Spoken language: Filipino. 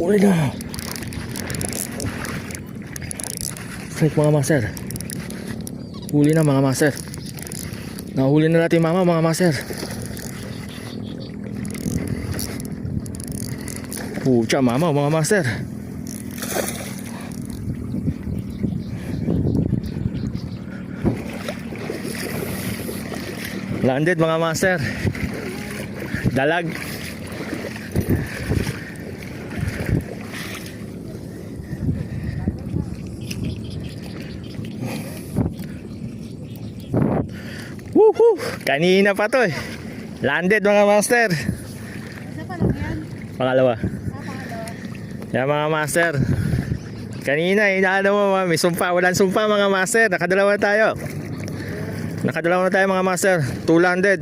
Huli na. Strike mga master. Huli na mga master. Nahuli na natin mama mga master. Pucha mama mga master. Landed mga master. Dalag. Woohoo! Kanina pa to eh. Landed mga master. Isa pa lang yan. Pangalawa. Pangalawa. Yan mga master. Kanina inaano mo may sumpa. Walang sumpa mga master. Nakadalawa tayo. Nakadalawa na tayo mga master. 2 landed.